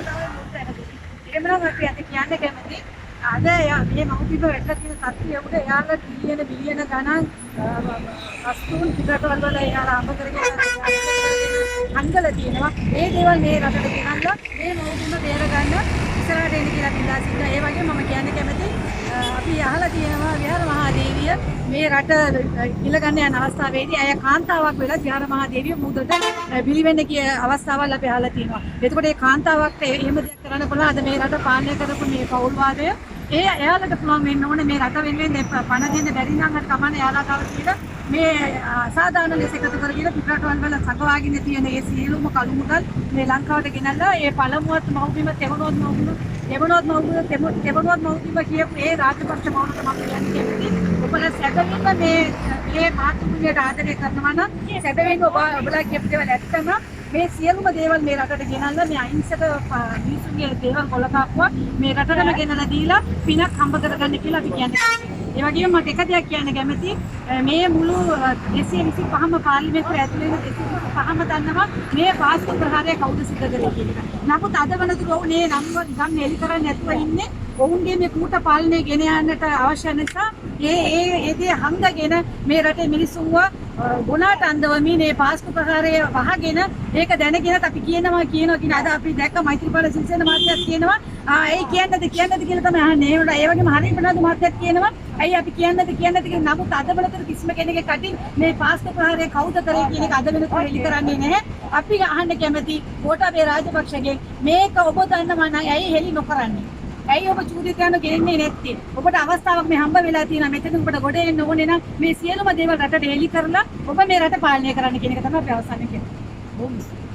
තමයි මුත් ඇරෙන්නේ. එහෙමනම් අපි අද කියන්න කැමති අද මේ මව්පිය වැටලා තියෙන තත්ත්වය උඩ එයාලා බිලියන ගණන් වස්තුන් පිටරටවල වල එයාලා අඹ කරගෙන හංගලා තියෙනවා. ඒ දේවල් මේ රටට ගෙනල්ලා මේ මව්පියම බේරගන්න ඉස්සරහට එන්න කියලා පින්දා සිද්ධා. ඒ වගේම මම කියන්න කැමති අපි අහලා තියෙනවා විහාර මහදේවිය මේ රට ඉලගන්න යන අවස්ථාවේදී අය කාන්තාවක් වෙලා විහාර මහදේවිය මුදට බිලිවෙන්න කිය අවස්ථාවල් අපි අහලා තියෙනවා. එතකොට මේ කාන්තාවක්ට එහෙම දෙයක් කරන්න පුළුවන් අද මේ රට පාලනය කරපු මේ පෞල්වාදය එයාලට පුළුවන් වෙන්න ඕනේ මේ රට වෙනුවෙන් පණ දෙන්න බැරි නම් අර කමන්නේ එයාලා තව කියලා මේ අසාධාරණ ලෙස එකතු කරගෙන පිටරටවල් වල සඟවාගෙන තියෙන ඒ සියලුම කළු මුදල් මේ ලංකාවට ගෙනල්ලා ඒ පළමුවත් මව්බිම තෙවනොත් මව්බිම කියපු ඒ රාජපක්ෂ මවුනට මම කියන්නේ ඔබලා සැබවින්ම මේ මාතෘකාවට ආදරය කරනවා නම් සැබවින්ම ඔබලා කියපු දේවල් ඇත්තම මේ සියලුම දේවල් මේ රටට ගෙනල්ලා මේ අහිංසක මිනිසුන්ගේ දේවල් කොලකාපුවා මේ රටටම ගෙනලා දීලා පිනක් හම්බ කරගන්න කියලා අපි කියන්නේ. ඒ වගේම මට එක දෙයක් කියන්න කැමති මේ මුළු 225ම පාර්ලිමේන්තුව ඇතුළේ ඉන්න 225ම දන්නවා මේ පාස්කු ප්‍රහාරය කවුද සිද්ධ කරේ කියන එක. නමුත් අද වෙනතුරු ඔවුනේ නම් එලි කරන්නේ නැතුව ඉන්නේ. ඔවුන්ගේ මේ කූට පාලනය ගෙන යන්නට අවශ්‍ය නිසා ඒ දේ හංගගෙන මේ රටේ මිනිස්සුන්ව ගුණාට අන්දවමින් මේ පාස්කු ප්‍රහාරය වහගෙන ඒක දැනගෙනත් අපි කියනවා කියන අද අපි දැක්ක මෛත්‍රීපාල සිරිසේන මහත්තයා කියනවා ඒ කියන්නද කියලා තමයි අහන්නේ. ඒ වගේම හරිය ප්‍රනාන්දු මහත්තයා කියනවා ඇයි අපි කියන්නද කියලා. නමුත් අද වෙනතුරු කිසිම කෙනෙක්ගේ කටින් මේ පාස්කු ප්‍රහාරය කවුද කරේ කියන එක අද වෙනතුරු එලි කරන්නේ නැහැ. අපි අහන්න කැමති ගෝඨාභය රාජපක්ෂගෙන් මේක ඔබ දන්නවා නම් ඇයි හෙලි නොකරන්නේ? ඇයි ඔබ චූදිතයන්ව ගෙන්නේ නැත්තේ? ඔබට අවස්ථාවක් මේ හම්බ වෙලා තියෙනවා. මෙතන ඔබට ගොඩ එන්න ඕනේ නම් මේ සියලුම දේවල් රටට එලි කරලා ඔබ මේ රට පාලනය කරන්න කියන එක තමයි අපි අවසානයේ කියන්නේ.